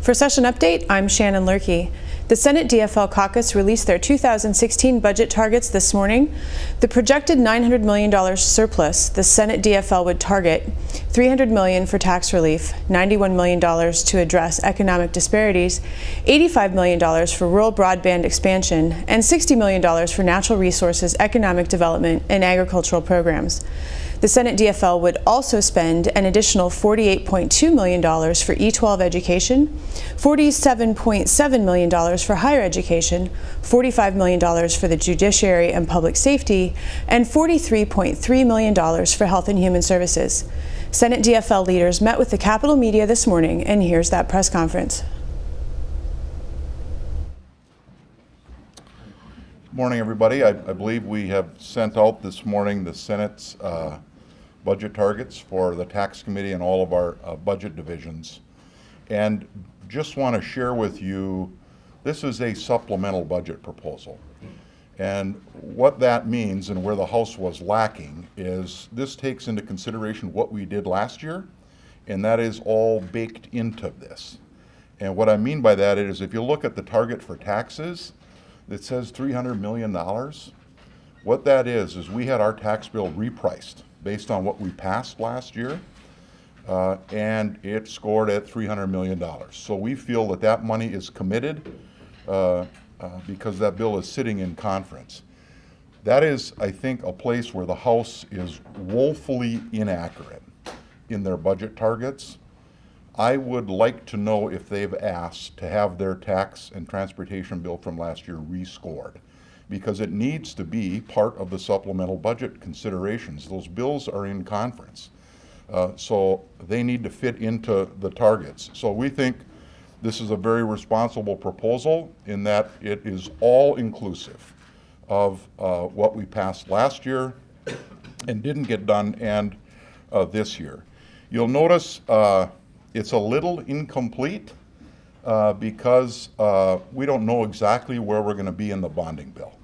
For Session Update, I'm Shannon Lurkey. The Senate DFL Caucus released their 2016 budget targets this morning. The projected $900 million surplus the Senate DFL would target, $300 million for tax relief, $91 million to address economic disparities, $85 million for rural broadband expansion, and $60 million for natural resources, economic development, and agricultural programs. The Senate DFL would also spend an additional $48.2 million for E-12 education, $47.7 million for higher education, $45 million for the judiciary and public safety, and $43.3 million for health and human services. Senate DFL leaders met with the Capitol media this morning, and here's that press conference. Morning, everybody. I believe we have sent out this morning the Senate's budget targets for the tax committee and all of our budget divisions. And just want to share with you, this is a supplemental budget proposal. And what that means and where the House was lacking is this takes into consideration what we did last year, and that is all baked into this. And what I mean by that is if you look at the target for taxes, it says $300 million. What that is we had our tax bill repriced based on what we passed last year, and it scored at $300 million. So we feel that that money is committed because that bill is sitting in conference. That is, I think, a place where the House is woefully inaccurate in their budget targets. I would like to know if they've asked to have their tax and transportation bill from last year rescored, because it needs to be part of the supplemental budget considerations. Those bills are in conference, so they need to fit into the targets. So we think this is a very responsible proposal in that it is all inclusive of what we passed last year and didn't get done, and this year. You'll notice it's a little incomplete because we don't know exactly where we're going to be in the bonding bill.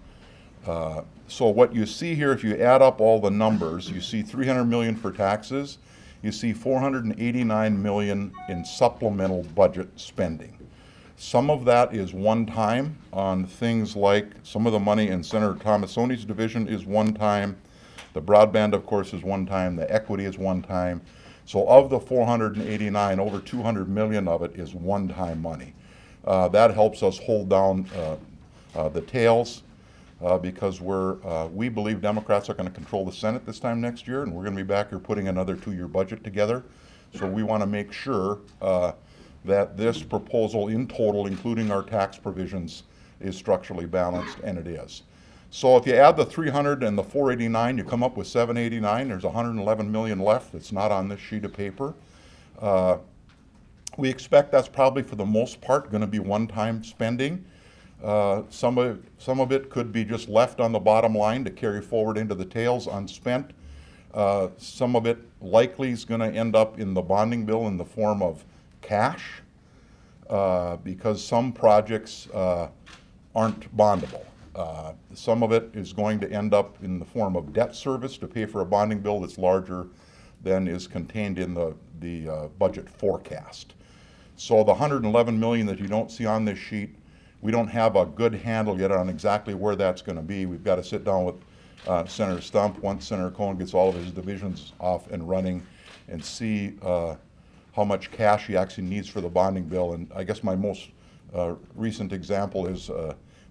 So what you see here, if you add up all the numbers, you see $300 million for taxes, you see $489 million in supplemental budget spending. Some of that is one time on things like some of the money in Senator Tomassoni's division is one time, the broadband, of course, is one time, the equity is one time. So of the 489, over 200 million of it is one-time money. That helps us hold down the tails because we believe Democrats are going to control the Senate this time next year, and we're going to be back here putting another two-year budget together. So we want to make sure that this proposal in total, including our tax provisions, is structurally balanced, and it is. So if you add the 300 and the 489, you come up with 789. There's 111 million left that's not on this sheet of paper. We expect that's probably for the most part going to be one-time spending. Some of it could be just left on the bottom line to carry forward into the tails unspent. Some of it likely is going to end up in the bonding bill in the form of cash because some projects aren't bondable. Some of it is going to end up in the form of debt service to pay for a bonding bill that's larger than is contained in the budget forecast. So the 111 million that you don't see on this sheet, we don't have a good handle yet on exactly where that's going to be. We've got to sit down with Senator Stump once Senator Cohen gets all of his divisions off and running and see how much cash he actually needs for the bonding bill. And I guess my most recent example is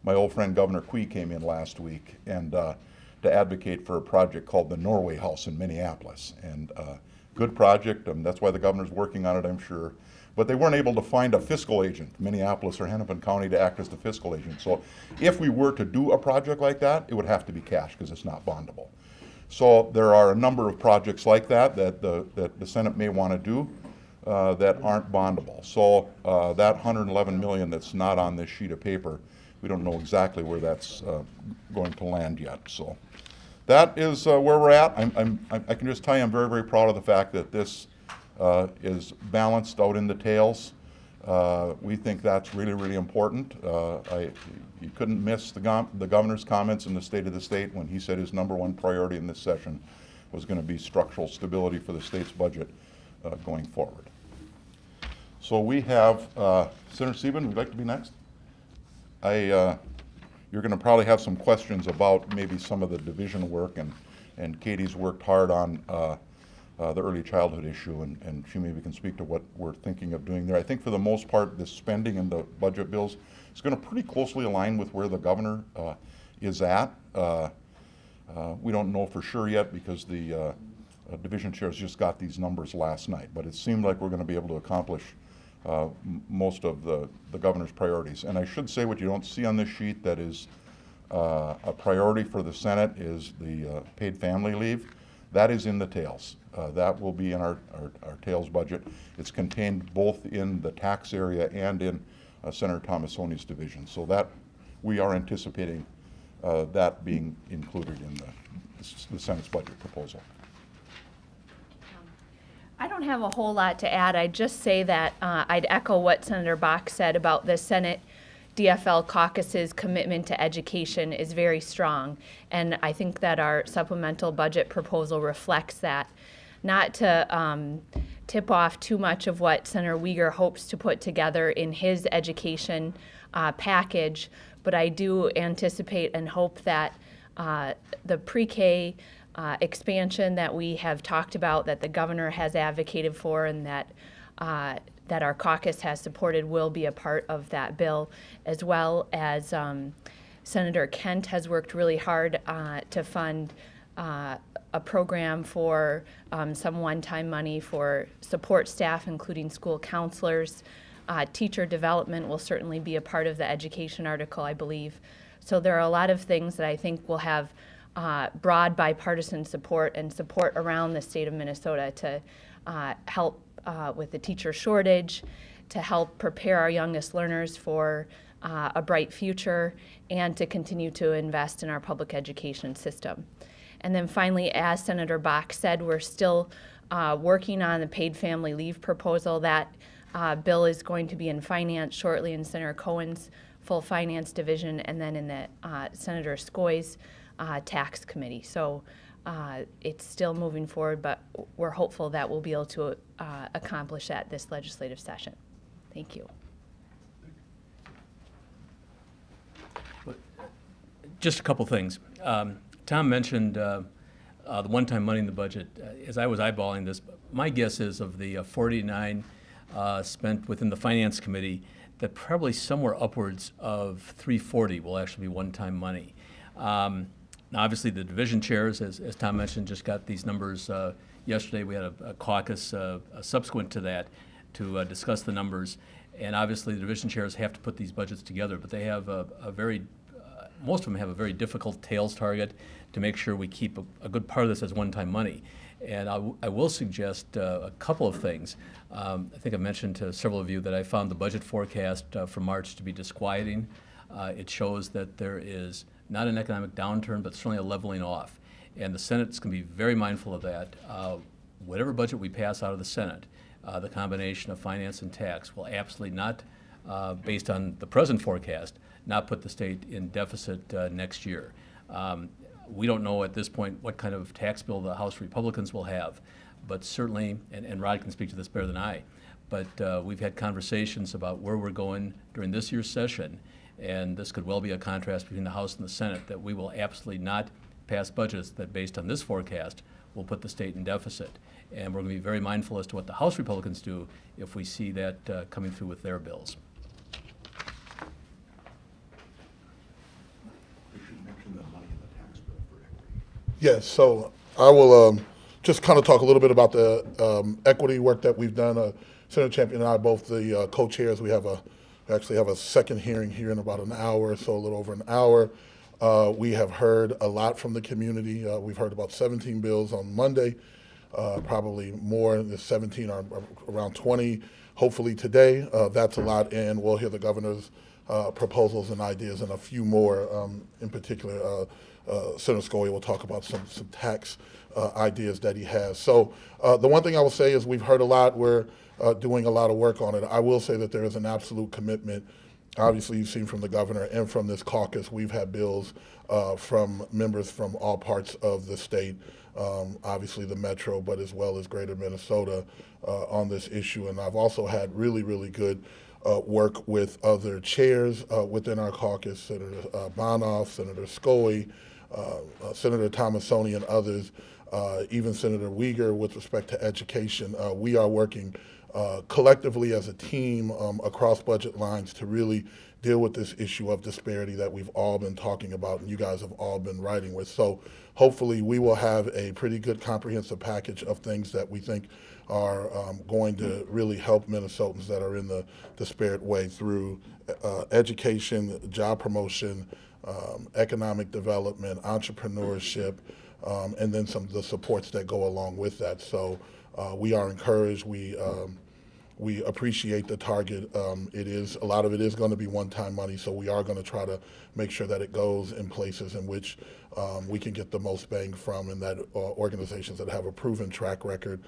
my old friend Governor Quee came in last week and to advocate for a project called the Norway House in Minneapolis. And good project, that's why the governor's working on it, I'm sure. But they weren't able to find a fiscal agent, Minneapolis or Hennepin County, to act as the fiscal agent. So if we were to do a project like that, it would have to be cash because it's not bondable. So there are a number of projects like that that the Senate may want to do that aren't bondable. So that 111 million that's not on this sheet of paper, we don't know exactly where that's going to land yet. So that is where we're at. I can just tell you I'm very, very proud of the fact that this is balanced out in the tails. We think that's really, really important. You couldn't miss the governor's comments in the State of the State when he said his #1 priority in this session was going to be structural stability for the state's budget going forward. So we have Senator Sieben, would you like to be next? You're going to probably have some questions about maybe some of the division work, and Katie's worked hard on the early childhood issue, and she maybe can speak to what we're thinking of doing there. I think for the most part, the spending in the budget bills is going to pretty closely align with where the governor is at. We don't know for sure yet because the division chairs just got these numbers last night, but it seemed like we're going to be able to accomplish most of the governor's priorities. And I should say what you don't see on this sheet that is a priority for the Senate is the paid family leave. That is in the tails. That will be in our tails budget. It's contained both in the tax area and in Senator Tomassoni's division. So that we are anticipating that being included in the Senate's budget proposal. I don't have a whole lot to add. I'd just say that I'd echo what Senator Bakk said about the Senate DFL Caucus's commitment to education is very strong, and I think that our supplemental budget proposal reflects that. Not to tip off too much of what Senator Uyghur hopes to put together in his education package, but I do anticipate and hope that the pre-K expansion that we have talked about, that the governor has advocated for, and that our caucus has supported will be a part of that bill, as well as Senator Kent has worked really hard to fund a program for some one-time money for support staff, including school counselors. Teacher development will certainly be a part of the education article, I believe. So there are a lot of things that I think will have broad bipartisan support and support around the state of Minnesota to help with the teacher shortage, to help prepare our youngest learners for a bright future, and to continue to invest in our public education system. And then finally, as Senator Bakk said, we're still working on the paid family leave proposal. That bill is going to be in finance shortly in Senator Cohen's full finance division, and then in the Senator Skoy's tax committee. So it's still moving forward, but we're hopeful that we'll be able to accomplish that this legislative session. Thank you. Just a couple things. Tom mentioned the one-time money in the budget. As I was eyeballing this, my guess is of the 49 spent within the Finance Committee, that probably somewhere upwards of 340 will actually be one-time money. Now, obviously, the division chairs, as Tom mentioned, just got these numbers yesterday. We had a caucus subsequent to that to discuss the numbers. And obviously, the division chairs have to put these budgets together, but they have most of them have a very difficult tails target to make sure we keep a good part of this as one-time money. And I will suggest a couple of things. I think I mentioned to several of you that I found the budget forecast for March to be disquieting. It shows that there is not an economic downturn, but certainly a leveling off. And the Senate's going to be very mindful of that. Whatever budget we pass out of the Senate, the combination of finance and tax will absolutely not, based on the present forecast, not put the state in deficit next year. We don't know at this point what kind of tax bill the House Republicans will have, but certainly, and Rod can speak to this better than I, but we've had conversations about where we're going during this year's session, and this could well be a contrast between the House and the Senate, that we will absolutely not pass budgets that, based on this forecast, will put the state in deficit. And we're going to be very mindful as to what the House Republicans do if we see that coming through with their bills. Yes, so I will just kind of talk a little bit about the equity work that we've done. Senator Champion and I, both the co-chairs, we actually have a second hearing here in about an hour, so a little over an hour. We have heard a lot from the community. We've heard about 17 bills on Monday, probably more. The 17 are around 20, hopefully today. That's a lot, and we'll hear the governor's proposals and ideas and a few more, in particular. Senator Scully will talk about some tax ideas that he has. So the one thing I will say is we've heard a lot. We're doing a lot of work on it. I will say that there is an absolute commitment obviously you've seen from the governor and from this caucus, we've had bills from members from all parts of the state, obviously the metro, but as well as greater Minnesota on this issue. And I've also had really, really good work with other chairs within our caucus, Senator Bonoff, Senator Scully, Senator Thomasoni, and others, even Senator Uyghur with respect to education. We are working collectively as a team across budget lines to really deal with this issue of disparity that we've all been talking about and you guys have all been writing with. So hopefully we will have a pretty good comprehensive package of things that we think are going to really help Minnesotans that are in the disparate way through education, job promotion, economic development, entrepreneurship, and then some of the supports that go along with that. So we are encouraged. We appreciate the target. A lot of it is going to be one-time money, so we are going to try to make sure that it goes in places in which we can get the most bang from, and that organizations that have a proven track record,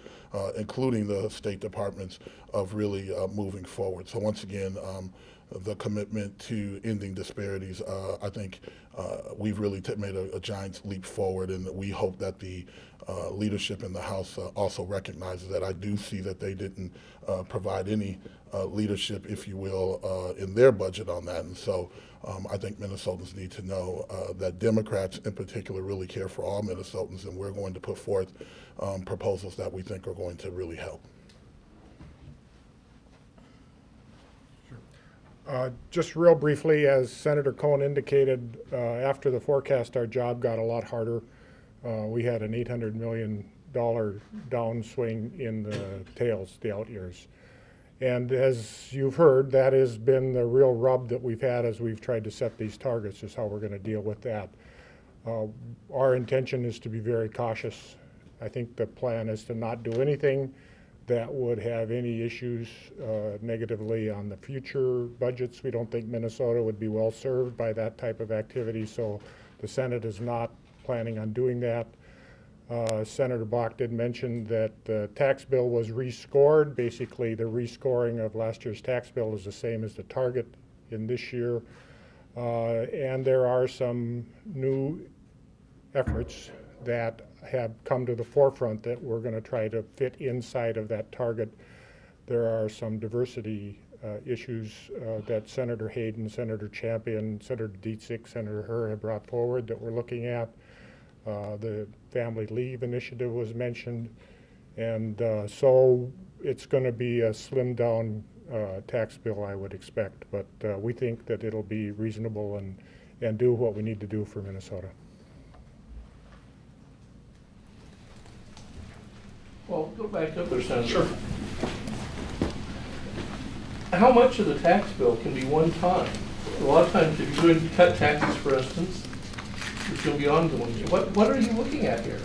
including the state departments, of really moving forward. So once again, the commitment to ending disparities, I think we've really made a giant leap forward, and we hope that the leadership in the House also recognizes that. I do see that they didn't provide any leadership, if you will, in their budget on that. And so I think Minnesotans need to know that Democrats in particular really care for all Minnesotans, and we're going to put forth proposals that we think are going to really help. Just real briefly, as Senator Cohn indicated, after the forecast, our job got a lot harder. We had an $800 million downswing in the tails, the out years. And as you've heard, that has been the real rub that we've had as we've tried to set these targets, is how we're going to deal with that. Our intention is to be very cautious. I think the plan is to not do anything that would have any issues negatively on the future budgets. We don't think Minnesota would be well served by that type of activity, so the Senate is not planning on doing that. Senator Bakk did mention that the tax bill was rescored. Basically, the rescoring of last year's tax bill is the same as the target in this year. And there are some new efforts that have come to the forefront that we're going to try to fit inside of that target. There are some diversity issues that Senator Hayden, Senator Champion, Senator Dietzich, Senator Herr have brought forward that we're looking at. The family leave initiative was mentioned, and so it's going to be a slimmed down tax bill, I would expect, but we think that it'll be reasonable and do what we need to do for Minnesota. Well, go back up there, Senator. Sure. How much of the tax bill can be one time? A lot of times, if you're going to cut taxes, for instance, it's going to be ongoing. What are you looking at here?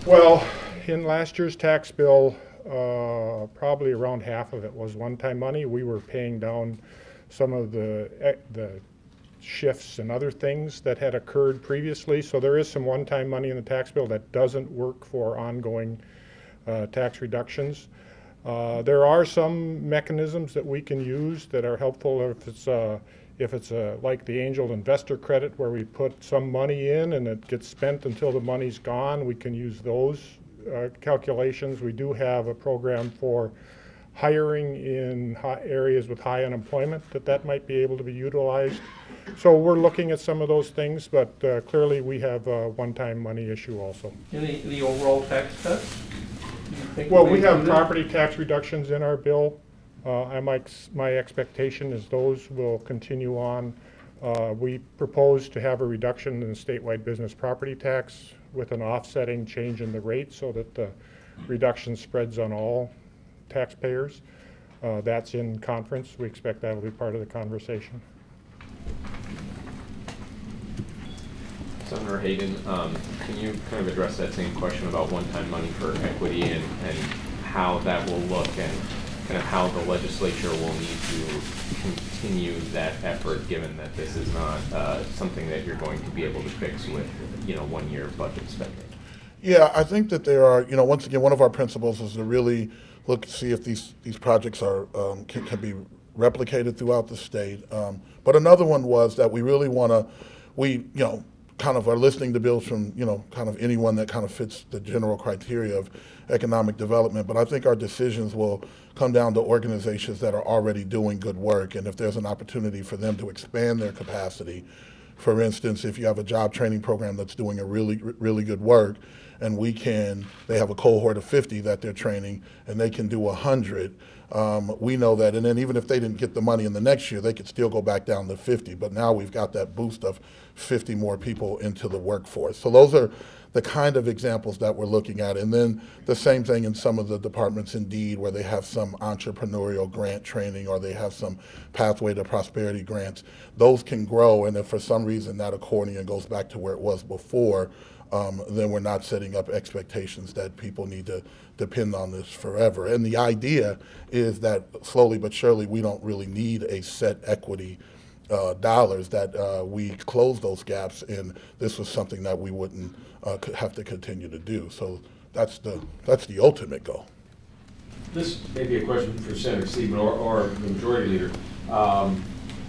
Well, in last year's tax bill, probably around half of it was one-time money. We were paying down some of the shifts and other things that had occurred previously. So there is some one-time money in the tax bill that doesn't work for ongoing tax reductions. There are some mechanisms that we can use that are helpful if it's like the angel investor credit, where we put some money in and it gets spent until the money's gone. We can use those calculations. We do have a program for hiring in areas with high unemployment that might be able to be utilized. So we're looking at some of those things, but clearly we have a one-time money issue also. Any overall tax cuts? Well, we have property tax reductions in our bill. My expectation is those will continue on. We propose to have a reduction in the statewide business property tax with an offsetting change in the rate so that the reduction spreads on all taxpayers. That's in conference. We expect that will be part of the conversation. Senator Hayden, can you kind of address that same question about one-time money for equity and how that will look and kind of how the legislature will need to continue that effort, given that this is not something that you're going to be able to fix with, 1 year budget spending? Yeah, I think that there are, once again, one of our principles is to really look to see if these projects are can be replicated throughout the state. But another one was that we really want to, kind of are listening to bills from, kind of anyone that kind of fits the general criteria of economic development. But I think our decisions will come down to organizations that are already doing good work. And if there's an opportunity for them to expand their capacity, for instance, if you have a job training program that's doing a really good work, and they have a cohort of 50 that they're training, and they can do 100, we know that, and then even if they didn't get the money in the next year, they could still go back down to 50, but now we've got that boost of 50 more people into the workforce. So those are the kind of examples that we're looking at. And then the same thing in some of the departments, indeed, where they have some entrepreneurial grant training or they have some pathway to prosperity grants. Those can grow, and if for some reason that accordion goes back to where it was before, then we're not setting up expectations that people need to depend on this forever. And the idea is that slowly but surely we don't really need a set equity dollars, that we close those gaps, and this was something that we wouldn't have to continue to do. So that's the ultimate goal. This may be a question for Senator Stephen or the Majority Leader.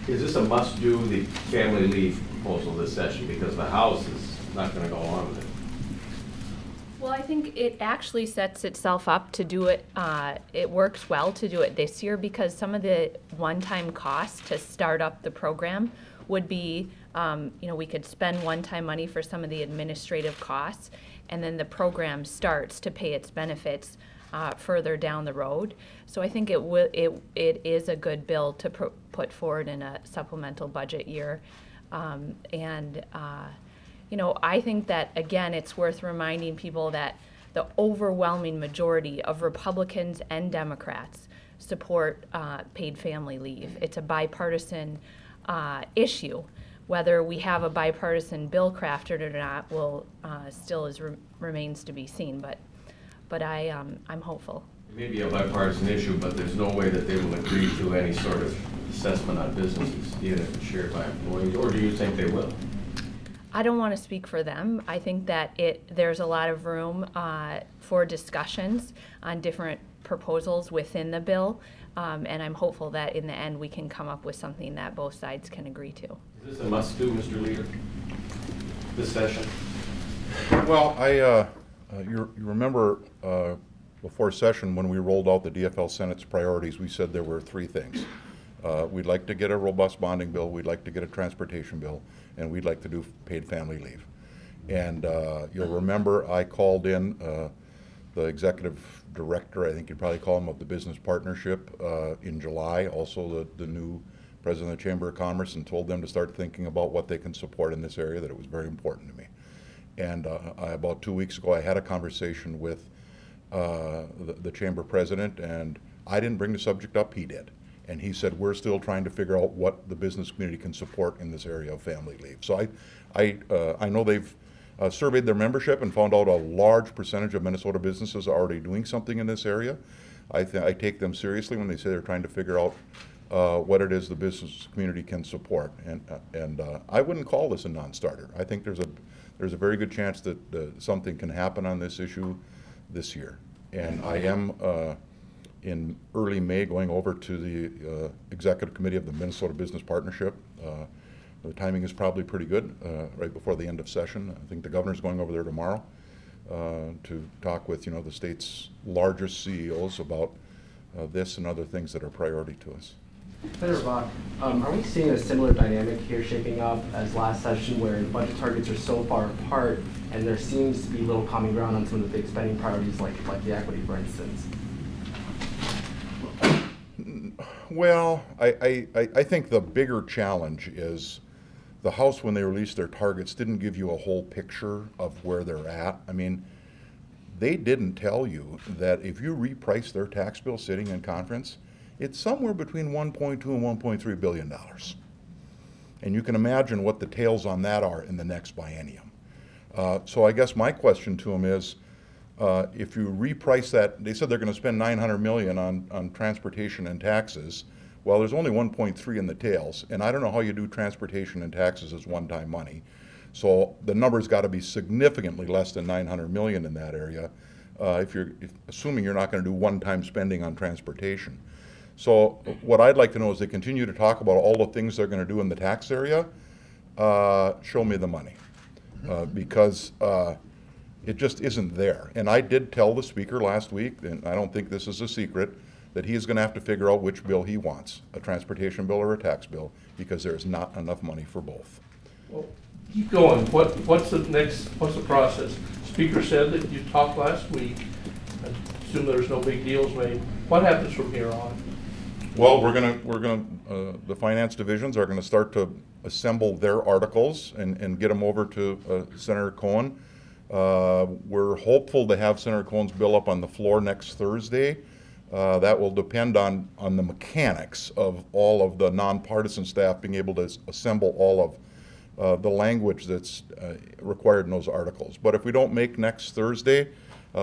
Is this a must-do, the family leave proposal this session, because the House is not going to go along with it? Well, I think it actually sets itself up to do it. It works well to do it this year because some of the one-time costs to start up the program would be, we could spend one-time money for some of the administrative costs, and then the program starts to pay its benefits further down the road. So I think it is a good bill to put forward in a supplemental budget year, I think that, again, it's worth reminding people that the overwhelming majority of Republicans and Democrats support paid family leave. It's a bipartisan issue. Whether we have a bipartisan bill crafted or not still remains to be seen, but I'm hopeful. It may be a bipartisan issue, but there's no way that they will agree to any sort of assessment on businesses, even if it's shared by employees, or do you think they will? I don't want to speak for them. I think that there's a lot of room for discussions on different proposals within the bill, and I'm hopeful that in the end we can come up with something that both sides can agree to. Is this a must-do, Mr. Leader, this session? Well, you remember before session when we rolled out the DFL Senate's priorities, we said there were 3 things. We'd like to get a robust bonding bill, we'd like to get a transportation bill, and we'd like to do paid family leave. And you'll remember I called in the executive director, I think you'd probably call him, of the business partnership in July, also the new president of the Chamber of Commerce, and told them to start thinking about what they can support in this area, that it was very important to me. And about 2 weeks ago I had a conversation with the Chamber president, and I didn't bring the subject up, he did. And he said, we're still trying to figure out what the business community can support in this area of family leave. So I know they've surveyed their membership and found out a large percentage of Minnesota businesses are already doing something in this area. I take them seriously when they say they're trying to figure out what it is the business community can support. And I wouldn't call this a non-starter. I think there's a very good chance that something can happen on this issue this year. And I am in early May going over to the executive committee of the Minnesota Business Partnership. The timing is probably pretty good, right before the end of session. I think the governor's going over there tomorrow to talk with the state's largest CEOs about this and other things that are priority to us. Senator Bakk, are we seeing a similar dynamic here shaping up as last session, where the budget targets are so far apart and there seems to be little common ground on some of the big spending priorities like the equity, for instance? Well, I think the bigger challenge is the House, when they released their targets, didn't give you a whole picture of where they're at. I mean, they didn't tell you that if you reprice their tax bill sitting in conference, it's somewhere between $1.2 and $1.3 billion. And you can imagine what the tails on that are in the next biennium. So I guess my question to them is, if you reprice that, they said they're going to spend $900 million on transportation and taxes. Well, there's only 1.3 in the tails, and I don't know how you do transportation and taxes as one-time money. So the number's got to be significantly less than $900 million in that area, assuming you're not going to do one-time spending on transportation. So what I'd like to know is they continue to talk about all the things they're going to do in the tax area. Show me the money, because it just isn't there. And I did tell the speaker last week, and I don't think this is a secret, that he is going to have to figure out which bill he wants, a transportation bill or a tax bill, because there's not enough money for both. Well, keep going. What's the process? Speaker said that you talked last week. I assume there's no big deals made. What happens from here on? Well, the finance divisions are gonna start to assemble their articles and get them over to Senator Cohen. We're hopeful to have Senator Cohen's bill up on the floor next Thursday. That will depend on the mechanics of all of the nonpartisan staff being able to assemble all of the language that's required in those articles. But if we don't make next Thursday,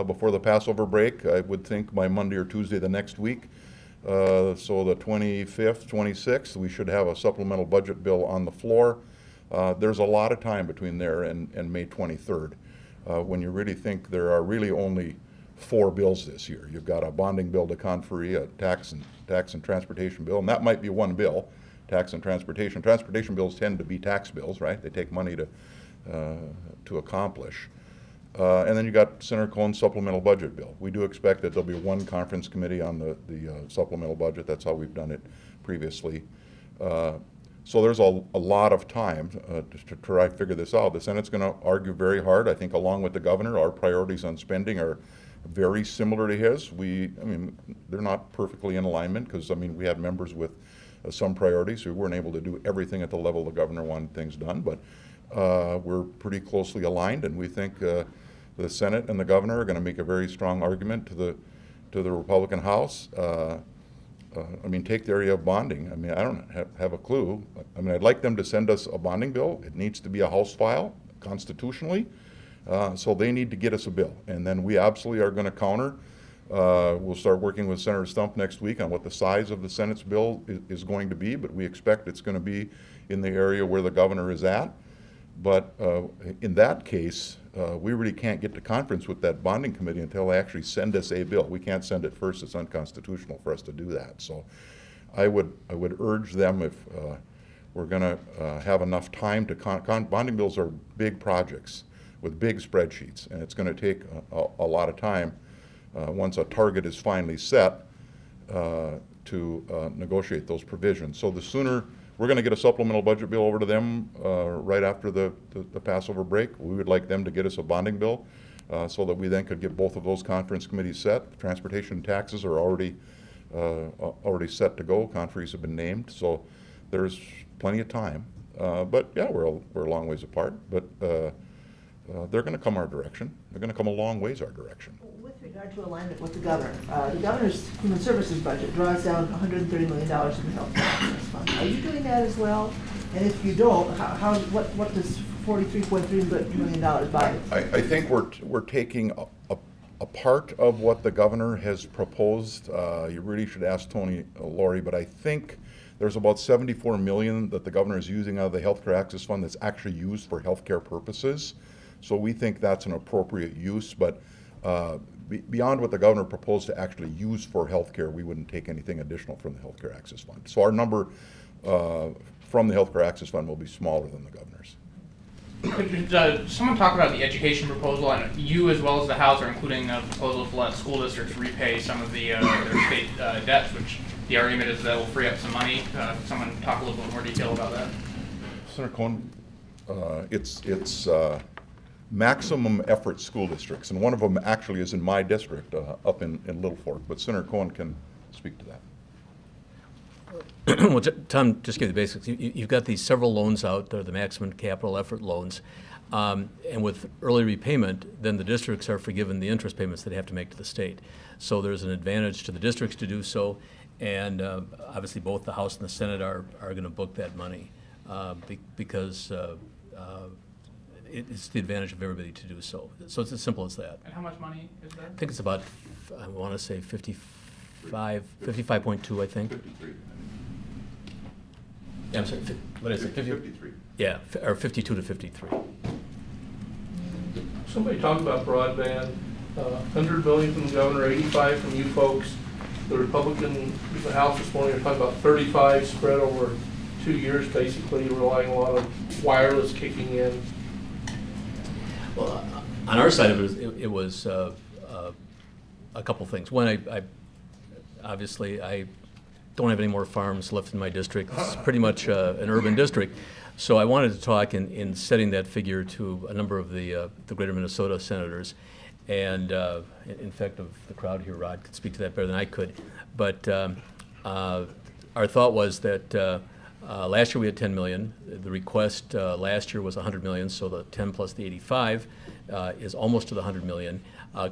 before the Passover break, I would think by Monday or Tuesday the next week, so the 25th, 26th, we should have a supplemental budget bill on the floor. There's a lot of time between there and May 23rd, when you really think there are really only 4 bills this year. You've got a bonding bill to conferee, a tax and transportation bill, and that might be one bill, tax and transportation. Transportation bills tend to be tax bills, right? They take money to accomplish. And then you got Senator Cohen's supplemental budget bill. We do expect that there'll be one conference committee on the supplemental budget. That's how we've done it previously. So there's a lot of time to try to figure this out. The Senate's going to argue very hard. I think along with the governor, our priorities on spending are very similar to his. They're not perfectly in alignment because, we have members with some priorities who weren't able to do everything at the level the governor wanted things done, but we're pretty closely aligned, and we think the Senate and the governor are going to make a very strong argument to the Republican House. Take the area of bonding. I don't have a clue. I'd like them to send us a bonding bill. It needs to be a House file constitutionally. So they need to get us a bill. And then we absolutely are going to counter. We'll start working with Senator Stump next week on what the size of the Senate's bill is going to be, but we expect it's going to be in the area where the governor is at. But in that case, we really can't get to conference with that bonding committee until they actually send us a bill. We can't send it first. It's unconstitutional for us to do that. So I would urge them, if we're going to have enough time to bonding bills are big projects with big spreadsheets, and it's going to take a lot of time once a target is finally set to negotiate those provisions. So the sooner we're going to get a supplemental budget bill over to them right after the Passover break. We would like them to get us a bonding bill so that we then could get both of those conference committees set. Transportation and taxes are already set to go. Conferees have been named, so there's plenty of time. But yeah, we're a long ways apart. But they're going to come our direction. They're going to come a long ways our direction. With regard to alignment with the governor, the governor's human services budget draws down $130 million in the health care access fund. Are you doing that as well? And if you don't, what does $43.3 million buy? I think we're taking a part of what the governor has proposed. You really should ask Tony Laurie, but I think there's about $74 million that the governor is using out of the healthcare access fund that's actually used for healthcare purposes. So we think that's an appropriate use, but beyond what the governor proposed to actually use for healthcare, we wouldn't take anything additional from the healthcare access fund. So our number from the healthcare access fund will be smaller than the governor's. Could someone talk about the education proposal? And you, as well as the House, are including a proposal to let school districts repay some of their state debts, which the argument is that will free up some money. Someone talk a little bit more detail about that. Senator Cohen, it's maximum effort school districts, and one of them actually is in my district up in Little Fork, but Senator Cohen can speak to that. Well, Tom just gave the basics. You've got these several loans out there, the maximum capital effort loans, and with early repayment, then the districts are forgiven the interest payments that they have to make to the state. So there's an advantage to the districts to do so, and obviously both the House and the Senate are going to book that money because it's the advantage of everybody to do so. So it's as simple as that. And how much money is that? I think it's about, I want to say 55.2, I think. 53. Yeah, I'm sorry, what is it? 53. Yeah, or 52 to 53. Somebody talked about broadband, $100 million from the governor, 85 from you folks. The Republican, the House this morning, are talking about 35 spread over 2 years, basically relying a lot of wireless kicking in. Well, on our side of it was a couple things. One, I obviously don't have any more farms left in my district. It's pretty much an urban district. So I wanted to talk in setting that figure to a number of the greater Minnesota senators. And in fact, of the crowd here, Rod could speak to that better than I could. But our thought was that last year we had 10 million. The request last year was 100 million, so the 10 plus the 85 is almost to the 100 million,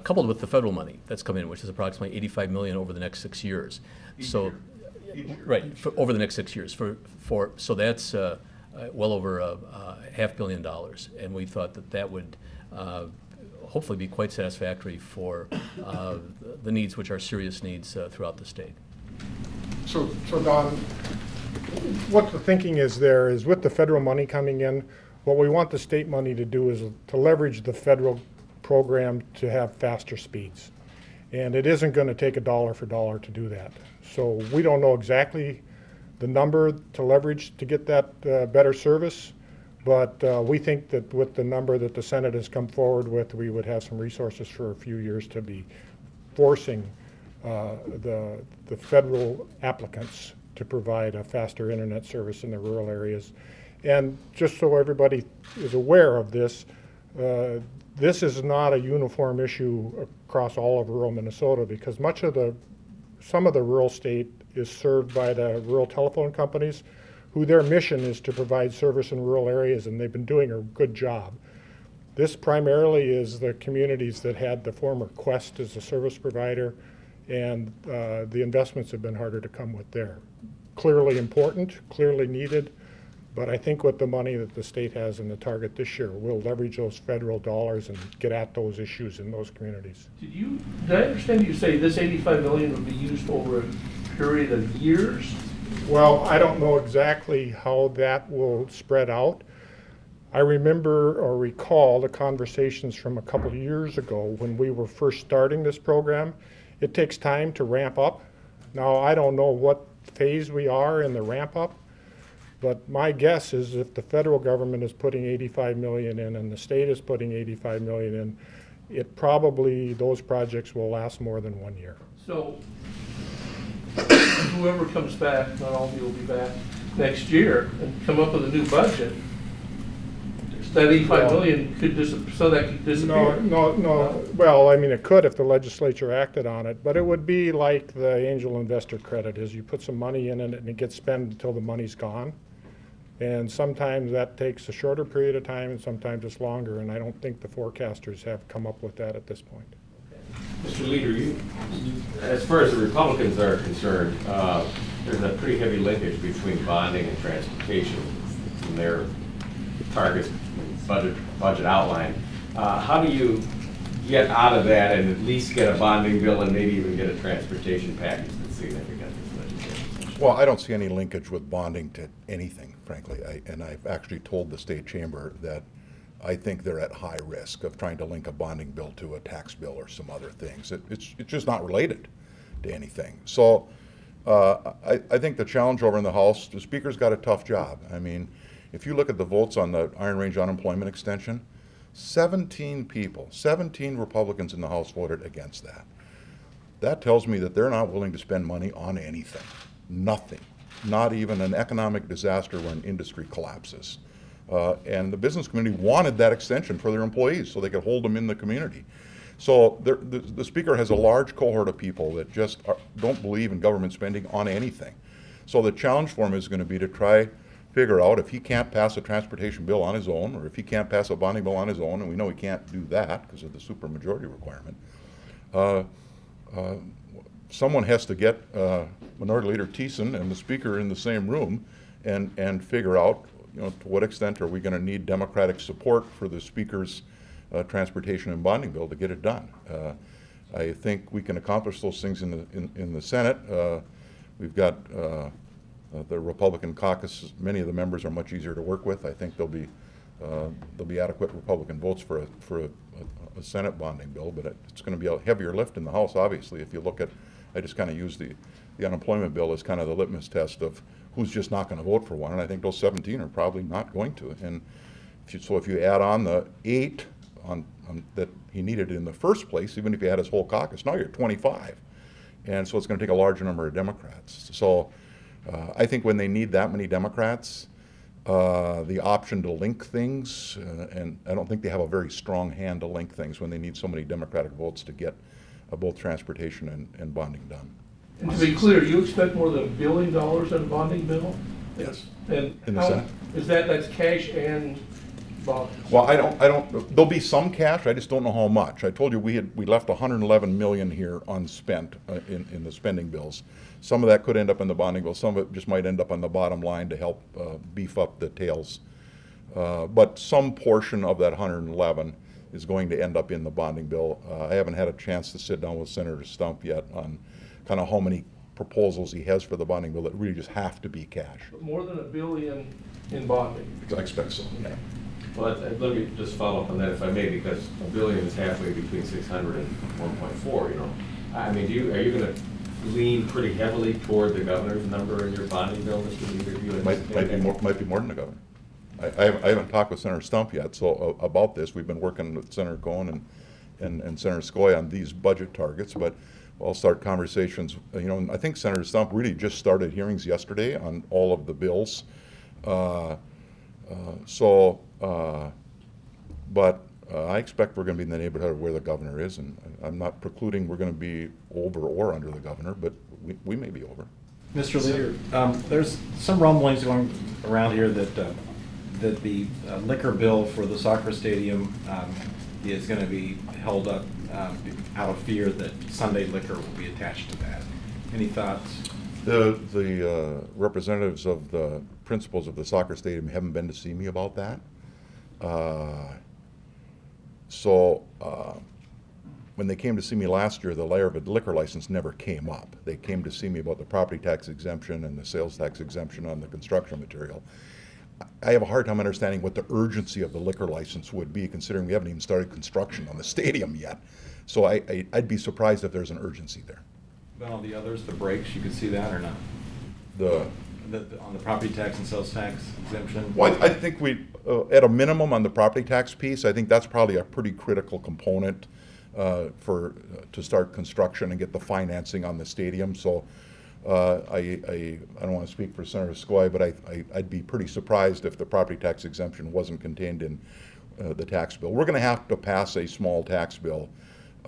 coupled with the federal money that's come in, which is approximately 85 million over the next 6 years. Right, over the next 6 years. So that's well over $500 million, and we thought that would hopefully be quite satisfactory for the needs, which are serious needs throughout the state. So Don, what the thinking is there is with the federal money coming in, what we want the state money to do is to leverage the federal program to have faster speeds. And it isn't going to take a dollar for dollar to do that. So we don't know exactly the number to leverage to get that better service, but we think that with the number that the Senate has come forward with, we would have some resources for a few years to be forcing the federal applicants to provide a faster internet service in the rural areas. And just so everybody is aware of this, this is not a uniform issue across all of rural Minnesota, because some of the rural state is served by the rural telephone companies, who their mission is to provide service in rural areas, and they've been doing a good job. This primarily is the communities that had the former Quest as a service provider, and the investments have been harder to come with there. Clearly important, clearly needed, but I think with the money that the state has in the target this year, we'll leverage those federal dollars and get at those issues in those communities. Did I understand you say this 85 million would be used over a period of years? Well, I don't know exactly how that will spread out. I remember or recall the conversations from a couple of years ago when we were first starting this program. It takes time to ramp up. Now, I don't know what phase we are in the ramp up, but my guess is if the federal government is putting 85 million in and the state is putting 85 million in, those projects will last more than 1 year. So whoever comes back, not all of you will be back next year, and come up with a new budget, that 85 million could disappear. No. Well, I mean, it could if the legislature acted on it, but it would be like the angel investor credit is you put some money in it and it gets spent until the money's gone. And sometimes that takes a shorter period of time and sometimes it's longer, and I don't think the forecasters have come up with that at this point. Mr. Leader, as far as the Republicans are concerned, there's a pretty heavy linkage between bonding and transportation in their target budget outline. How do you get out of that and at least get a bonding bill and maybe even get a transportation package that's significant? Well, I don't see any linkage with bonding to anything, frankly. And I've actually told the state chamber that I think they're at high risk of trying to link a bonding bill to a tax bill or some other things. It's just not related to anything. So I think the challenge over in the House, the Speaker's got a tough job. I mean, if you look at the votes on the Iron Range unemployment extension, 17 Republicans in the House voted against that. That tells me that they're not willing to spend money on anything. Nothing. Not even an economic disaster when industry collapses. And the business community wanted that extension for their employees so they could hold them in the community. So the Speaker has a large cohort of people that just don't believe in government spending on anything. So the challenge for him is going to be to try figure out if he can't pass a transportation bill on his own, or if he can't pass a bonding bill on his own, and we know he can't do that because of the supermajority requirement. Someone has to get Minority Leader Thiessen and the Speaker in the same room and figure out, to what extent are we going to need Democratic support for the Speaker's transportation and bonding bill to get it done. I think we can accomplish those things in the Senate. We've got the Republican caucus. Many of the members are much easier to work with. I think there'll be adequate Republican votes for a Senate bonding bill, but it's going to be a heavier lift in the House, obviously, if you look at I just kind of use the unemployment bill as kind of the litmus test of who's just not going to vote for one, and I think those 17 are probably not going to. And if you add on the 8 that he needed in the first place, even if you had his whole caucus, now you're 25. And so it's going to take a larger number of Democrats. So I think when they need that many Democrats, the option to link things, and I don't think they have a very strong hand to link things when they need so many Democratic votes to get both transportation and bonding done. And to be clear, you expect more than $1 billion in a bonding bill? Yes. And In the how, Senate? that's cash and bonds? Well, I don't, there'll be some cash, I just don't know how much. I told you we left 111 million here unspent in the spending bills. Some of that could end up in the bonding bill, some of it just might end up on the bottom line to help beef up the tails. But some portion of that 111 is going to end up in the bonding bill. I haven't had a chance to sit down with Senator Stump yet on kind of how many proposals he has for the bonding bill that really just have to be cash. But more than $1 billion in bonding? I expect so, yeah. Well, let me just follow up on that if I may, because $1 billion is halfway between 600 and 1.4, you know. I mean, are you going to lean pretty heavily toward the governor's number in your bonding bill, Mr. Leader? Might be more than the governor. I haven't talked with Senator Stump yet, so about this. We've been working with Senator Cohen and Senator Skoye on these budget targets, but I'll start conversations. You know, and I think Senator Stump really just started hearings yesterday on all of the bills. But I expect we're going to be in the neighborhood of where the governor is, and I'm not precluding we're going to be over or under the governor, but we may be over. Mr. Leader, there's some rumblings going around here that the liquor bill for the soccer stadium is going to be held up out of fear that Sunday liquor will be attached to that. Any thoughts? The representatives of the principals of the soccer stadium haven't been to see me about that. When they came to see me last year, the layer of a liquor license never came up. They came to see me about the property tax exemption and the sales tax exemption on the construction material. I have a hard time understanding what the urgency of the liquor license would be, considering we haven't even started construction on the stadium yet. So I'd be surprised if there's an urgency there. Well, the others, the breaks, you could see that or not? On the property tax and sales tax exemption? Well, I think at a minimum on the property tax piece, I think that's probably a pretty critical component to start construction and get the financing on the stadium. So I don't want to speak for Senator Skoye, but I'd be pretty surprised if the property tax exemption wasn't contained in the tax bill. We're going to have to pass a small tax bill,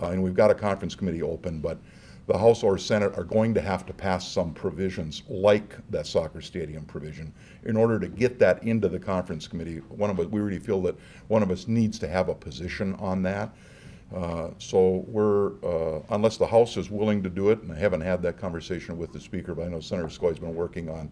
and we've got a conference committee open, but the House or Senate are going to have to pass some provisions like that soccer stadium provision in order to get that into the conference committee. We really feel that one of us needs to have a position on that. So unless the House is willing to do it, and I haven't had that conversation with the Speaker, but I know Senator Skoye's been working on,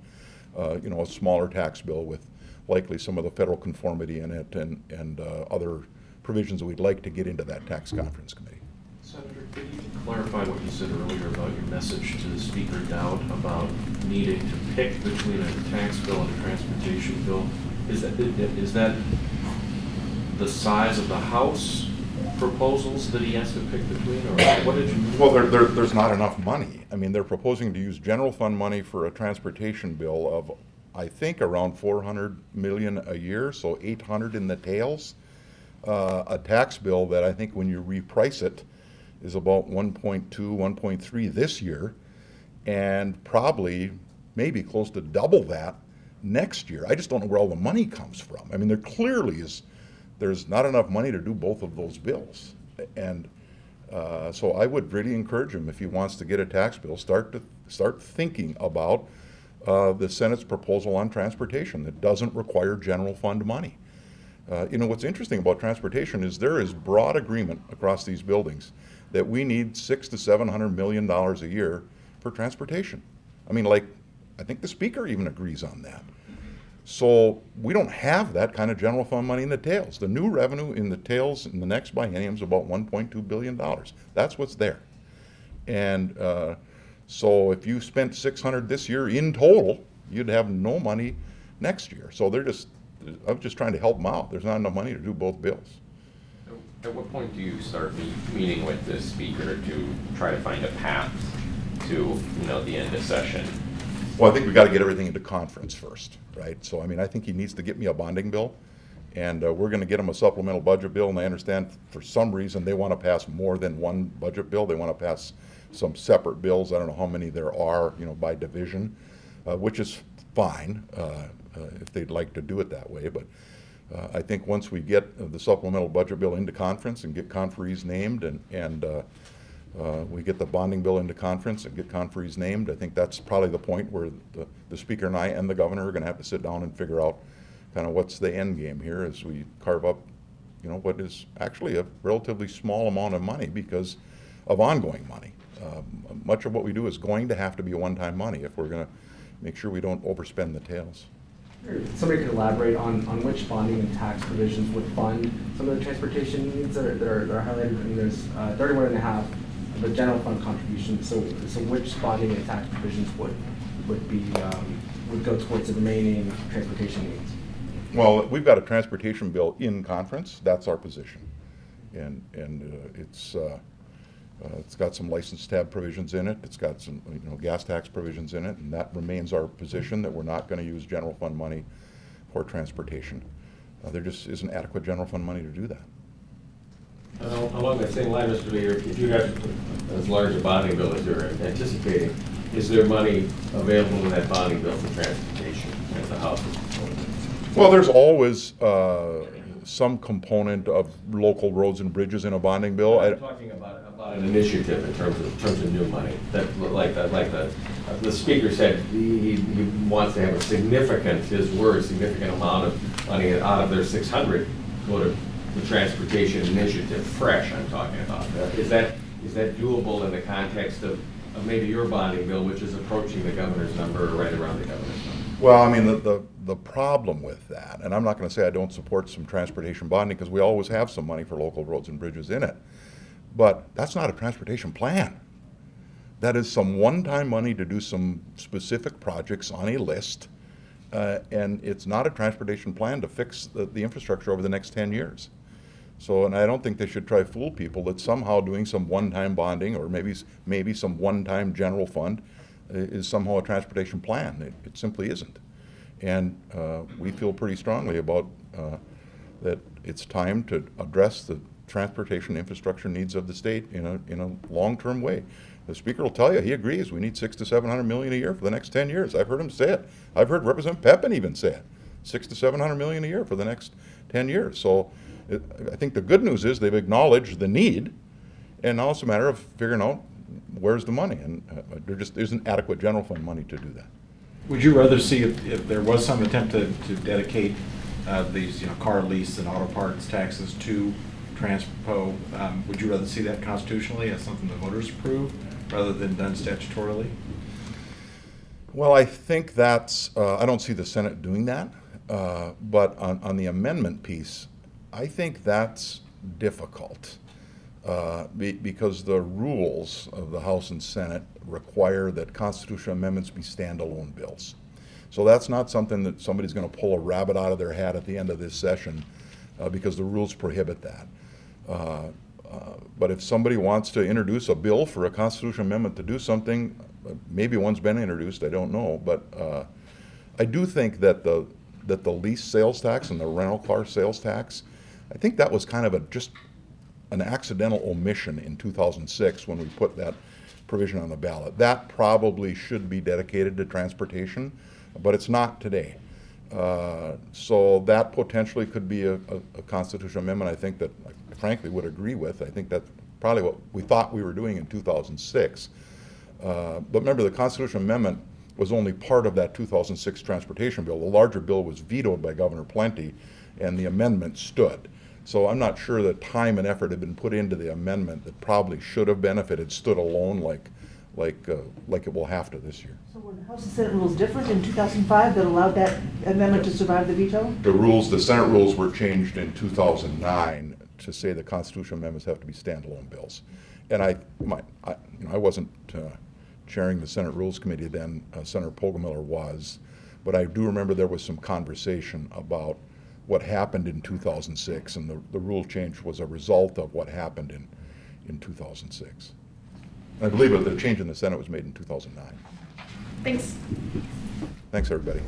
a smaller tax bill with likely some of the federal conformity in it and other provisions that we'd like to get into that tax conference committee. Senator, could you clarify what you said earlier about your message to the Speaker Dowd about needing to pick between a tax bill and a transportation bill? Is that the size of the House proposals that he has to pick between, or what did you mean? Well, there's not enough money. I mean, they're proposing to use general fund money for a transportation bill of, I think, around $400 million a year, so 800 in the tails. A tax bill that I think when you reprice it is about 1.2, 1.3 this year, and probably maybe close to double that next year. I just don't know where all the money comes from. I mean, there clearly there's not enough money to do both of those bills. And so I would really encourage him, if he wants to get a tax bill, start thinking about the Senate's proposal on transportation that doesn't require general fund money. What's interesting about transportation is there is broad agreement across these buildings that we need $600 to $700 million a year for transportation. I mean, I think the Speaker even agrees on that. So we don't have that kind of general fund money in the tails. The new revenue in the tails in the next biennium is about $1.2 billion. That's what's there. And so if you spent $600 this year in total, you'd have no money next year. So I'm just trying to help them out. There's not enough money to do both bills. At what point do you start meeting with the Speaker to try to find a path to, the end of session? Well, I think we got to get everything into conference first, right? So, I mean, I think he needs to get me a bonding bill, and we're going to get him a supplemental budget bill, and I understand for some reason they want to pass more than one budget bill. They want to pass some separate bills. I don't know how many there are, by division, which is fine if they'd like to do it that way. But I think once we get the supplemental budget bill into conference and get conferees named, and we get the bonding bill into conference and get conferees named, I think that's probably the point where the Speaker and I and the Governor are going to have to sit down and figure out kind of what's the end game here as we carve up, what is actually a relatively small amount of money because of ongoing money. Much of what we do is going to have to be one-time money if we're going to make sure we don't overspend the tails. Somebody could elaborate on which bonding and tax provisions would fund some of the transportation needs that are highlighted. I mean, there's 31.5 of the general fund contribution. So which bonding and tax provisions would go towards the remaining transportation needs? Well, we've got a transportation bill in conference. That's our position, and it's got some license tab provisions in it. It's got some gas tax provisions in it, and that remains our position that we're not going to use general fund money for transportation. There just isn't adequate general fund money to do that. Along that same line, Mr. Leader, if you have as large a bonding bill as you're anticipating, is there money available in that bonding bill for transportation at the House? Well, there's always some component of local roads and bridges in a bonding bill. I'm talking about an initiative in terms of new money. That like the Speaker said, he wants to have a significant amount of money out of their 600 go to the transportation initiative. Fresh, I'm talking about. Is that doable in the context of maybe your bonding bill, which is approaching the governor's number or right around the governor's number? Well, I mean, the problem with that, and I'm not going to say I don't support some transportation bonding because we always have some money for local roads and bridges in it, but that's not a transportation plan. That is some one-time money to do some specific projects on a list, and it's not a transportation plan to fix the infrastructure over the next 10 years. So, and I don't think they should try to fool people that somehow doing some one-time bonding or maybe some one-time general fund is somehow a transportation plan. It simply isn't. And we feel pretty strongly about that it's time to address the transportation infrastructure needs of the state in a long-term way. The Speaker will tell you he agrees we need $600 to $700 million a year for the next 10 years. I've heard him say it. I've heard Representative Pepin even say it. $600 to $700 million a year for the next 10 years. So I think the good news is they've acknowledged the need, and now it's a matter of figuring out where's the money, and there just isn't adequate general fund money to do that. Would you rather see if there was some attempt to dedicate these car lease and auto parts taxes to transpo? Would you rather see that constitutionally as something the voters approve rather than done statutorily? Well, I think that's, I don't see the Senate doing that, but on the amendment piece, I think that's difficult because the rules of the House and Senate require that constitutional amendments be standalone bills. So that's not something that somebody's going to pull a rabbit out of their hat at the end of this session because the rules prohibit that. But if somebody wants to introduce a bill for a constitutional amendment to do something, maybe one's been introduced, I don't know, but I do think that the lease sales tax and the rental car sales tax, I think that was kind of just an accidental omission in 2006 when we put that provision on the ballot. That probably should be dedicated to transportation, but it's not today. So that potentially could be a constitutional amendment I think that I frankly would agree with. I think that's probably what we thought we were doing in 2006. But remember, the constitutional amendment was only part of that 2006 transportation bill. The larger bill was vetoed by Governor Plenty, and the amendment stood. So I'm not sure that time and effort had been put into the amendment that probably should have been if it had stood alone like it will have to this year. So were the House and Senate rules different in 2005 that allowed that amendment to survive the veto? The Senate rules were changed in 2009 to say the constitutional amendments have to be standalone bills. And I wasn't chairing the Senate Rules Committee then, Senator Poggemiller was, but I do remember there was some conversation about what happened in 2006, and the rule change was a result of what happened in 2006. I believe that the change in the Senate was made in 2009. Thanks. Thanks, everybody.